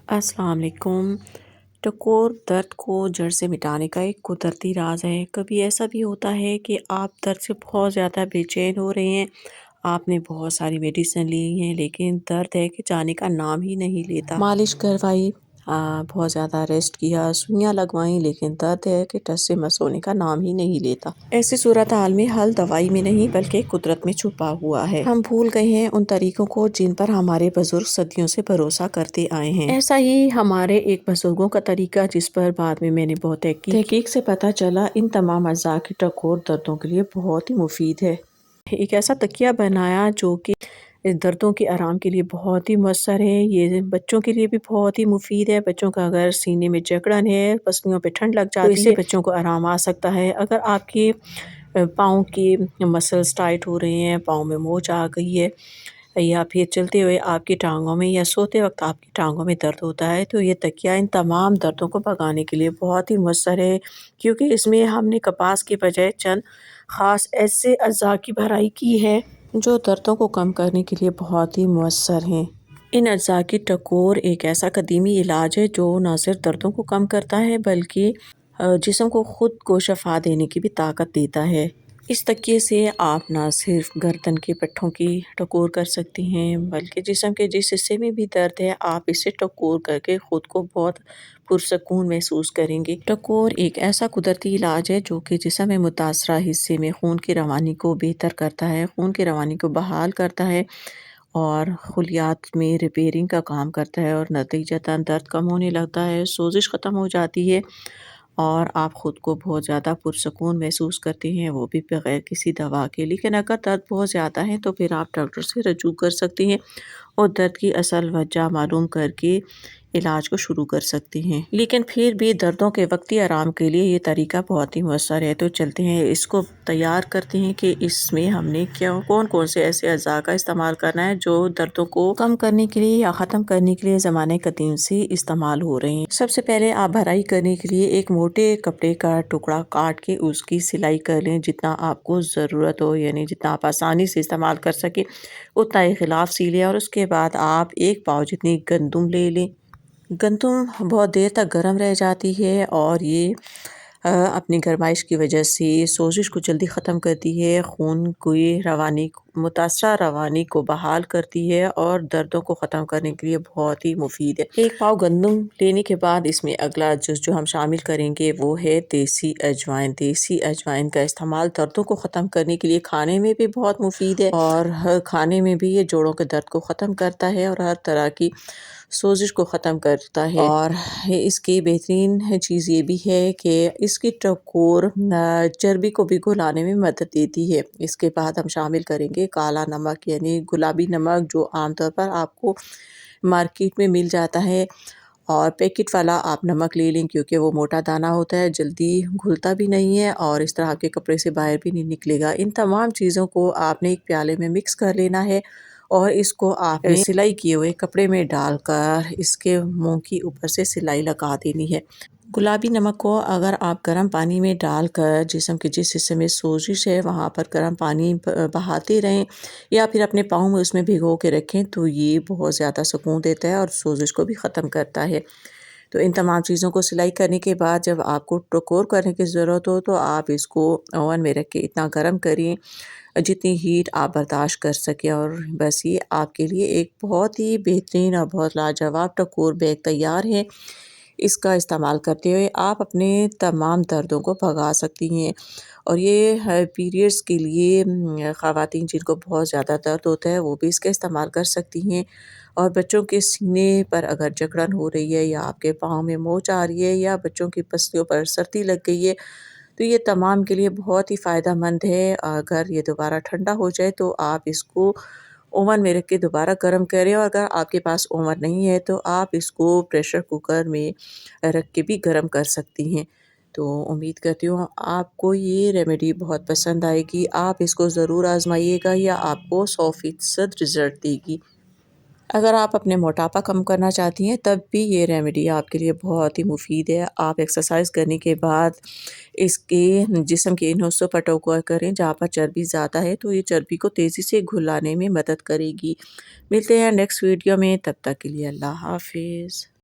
अस्सलाम वालेकुम। टकोर दर्द को जड़ से मिटाने का एक कुदरती राज है। कभी ऐसा भी होता है कि आप दर्द से बहुत ज़्यादा बेचैन हो रहे हैं, आपने बहुत सारी मेडिसिन ली हैं लेकिन दर्द है कि जाने का नाम ही नहीं लेता। मालिश करवाई, बहुत ज़्यादा रेस्ट किया, सुइयाँ लगवाईं लेकिन दर्द है कि टस से मस होने का नाम ही नहीं लेता। ऐसी सूरत हाल में हल दवाई में नहीं बल्कि कुदरत में छुपा हुआ है। हम भूल गए हैं उन तरीकों को जिन पर हमारे बुजुर्ग सदियों से भरोसा करते आए हैं। ऐसा ही हमारे एक बुजुर्गों का तरीका, जिस पर बाद में मैंने बहुत तहकीक से पता चला, इन तमाम अज़ा की टकोर दर्दों के लिए बहुत ही मुफीद है। एक ऐसा तकिया बनाया जो कि दर्दों के आराम के लिए बहुत ही मौसर है। ये बच्चों के लिए भी बहुत ही मुफीद है। बच्चों का अगर सीने में जकड़न है, पसलियों पे ठंड लग जाती है, तो इससे बच्चों को आराम आ सकता है। अगर आपकी पाँव की मसल्स टाइट हो रहे हैं, पाँव में मोच आ गई है, या फिर चलते हुए आपकी टांगों में या सोते वक्त आपकी टांगों में दर्द होता है, तो ये तकिया इन तमाम दर्दों को भगाने के लिए बहुत ही मौसर है। क्योंकि इसमें हमने कपास के बजाय चंद ख़ास ऐसे अज़ा की भराई की है जो दर्दों को कम करने के लिए बहुत ही मौसर हैं। इन अज़ा की टकोर एक ऐसा कदीमी इलाज है जो न सिर्फ दर्दों को कम करता है बल्कि जिस्म को खुद को शफा देने की भी ताकत देता है। इस तकिए से आप ना सिर्फ गर्दन के पट्ठों की टकोर कर सकती हैं बल्कि जिस्म के जिस हिस्से में भी दर्द है आप इसे टकोर करके खुद को बहुत पुरसकून महसूस करेंगे। टकोर एक ऐसा कुदरती इलाज है जो कि जिस्म में मुतासरा हिस्से में खून की रवानी को बेहतर करता है, खून की रवानी को बहाल करता है और खुलियात में रिपेयरिंग का काम करता है और नतीजतन दर्द कम होने लगता है, सोजिश ख़त्म हो जाती है और आप ख़ुद को बहुत ज़्यादा पुरसकून महसूस करते हैं, वो भी बग़ैर किसी दवा के। लेकिन अगर दर्द बहुत ज़्यादा है तो फिर आप डॉक्टर से रजू कर सकती हैं और दर्द की असल वजह मालूम करके इलाज को शुरू कर सकती हैं। लेकिन फिर भी दर्दों के वक्ती आराम के लिए ये तरीका बहुत ही मौसर है। तो चलते हैं इसको तैयार करते हैं कि इसमें हमने कौन कौन से ऐसे अज़ा का इस्तेमाल करना है जो दर्दों को कम करने के लिए या ख़त्म करने के लिए ज़माने कदीम से इस्तेमाल हो रहे हैं। सबसे पहले आप भराई करने के लिए एक मोटे कपड़े का टुकड़ा काट के उसकी सिलाई कर लें, जितना आपको ज़रूरत हो, यानी जितना आप आसानी से इस्तेमाल कर सकें उतना ही ख़िलाफ़ सी लें। और उसके बाद आप एक पाव जितनी गंदम ले लें। गंदम बहुत देर तक गर्म रह जाती है और ये अपनी गरमाइश की वजह से सोजिश को जल्दी ख़त्म करती है, खून की रवानी मुतासरा रवानी को बहाल करती है और दर्दों को ख़त्म करने के लिए बहुत ही मुफीद है। एक पाव गंदम लेने के बाद इसमें अगला जो हम शामिल करेंगे वो है देसी अजवाइन। देसी अजवाइन का इस्तेमाल दर्दों को ख़त्म करने के लिए खाने में भी बहुत मुफीद है और खाने में भी ये जोड़ों के दर्द को ख़त्म करता है और हर तरह की सोजिश को ख़त्म करता है। और इसकी बेहतरीन चीज़ ये भी है कि इसकी टकोर चर्बी को भी घुलाने में मदद देती है। इसके बाद हम शामिल करेंगे काला नमक, यानी गुलाबी नमक, जो आमतौर पर आपको मार्केट में मिल जाता है। और पैकेट वाला आप नमक ले लें क्योंकि वो मोटा दाना होता है, जल्दी घुलता भी नहीं है और इस तरह आपके कपड़े से बाहर भी नहीं निकलेगा। इन तमाम चीज़ों को आपने एक प्याले में मिक्स कर लेना है और इसको आपने सिलाई किए हुए कपड़े में डालकर इसके मुंह की ऊपर से सिलाई लगा देनी है। गुलाबी नमक को अगर आप गर्म पानी में डालकर जिस्म के जिस हिस्से में सोजिश है वहाँ पर गर्म पानी बहाते रहें या फिर अपने पाँव में उसमें भिगो के रखें तो ये बहुत ज़्यादा सुकून देता है और सोजिश को भी ख़त्म करता है। तो इन तमाम चीज़ों को सिलाई करने के बाद जब आपको टकोर करने की ज़रूरत हो तो आप इसको ओवन में रख के इतना गर्म करें जितनी हीट आप बर्दाश्त कर सकें और बस ये आपके लिए एक बहुत ही बेहतरीन और बहुत लाजवाब टकोर बैग तैयार है। इसका इस्तेमाल करते हुए आप अपने तमाम दर्दों को भगा सकती हैं। और ये पीरियड्स के लिए ख़वातीन जिनको बहुत ज़्यादा दर्द होता है वो भी इसका इस्तेमाल कर सकती हैं। और बच्चों के सीने पर अगर जकड़न हो रही है या आपके पाँव में मोच आ रही है या बच्चों की पसलियों पर सर्दी लग गई है तो ये तमाम के लिए बहुत ही फ़ायदेमंद है। अगर ये दोबारा ठंडा हो जाए तो आप इसको ओवन में रख के दोबारा गर्म करें और अगर आपके पास ओवन नहीं है तो आप इसको प्रेशर कुकर में रख के भी गर्म कर सकती हैं। तो उम्मीद करती हूँ आपको ये रेमेडी बहुत पसंद आएगी। आप इसको ज़रूर आज़माइएगा या आपको 100% रिज़ल्ट देगी। अगर आप अपने मोटापा कम करना चाहती हैं तब भी ये रेमेडी आपके लिए बहुत ही मुफीद है। आप एक्सरसाइज करने के बाद इसके जिस्म के इन हिस्सों पर टकोर करें जहाँ पर चर्बी ज़्यादा है तो ये चर्बी को तेज़ी से घुलाने में मदद करेगी। मिलते हैं नेक्स्ट वीडियो में, तब तक के लिए अल्लाह हाफ़िज़।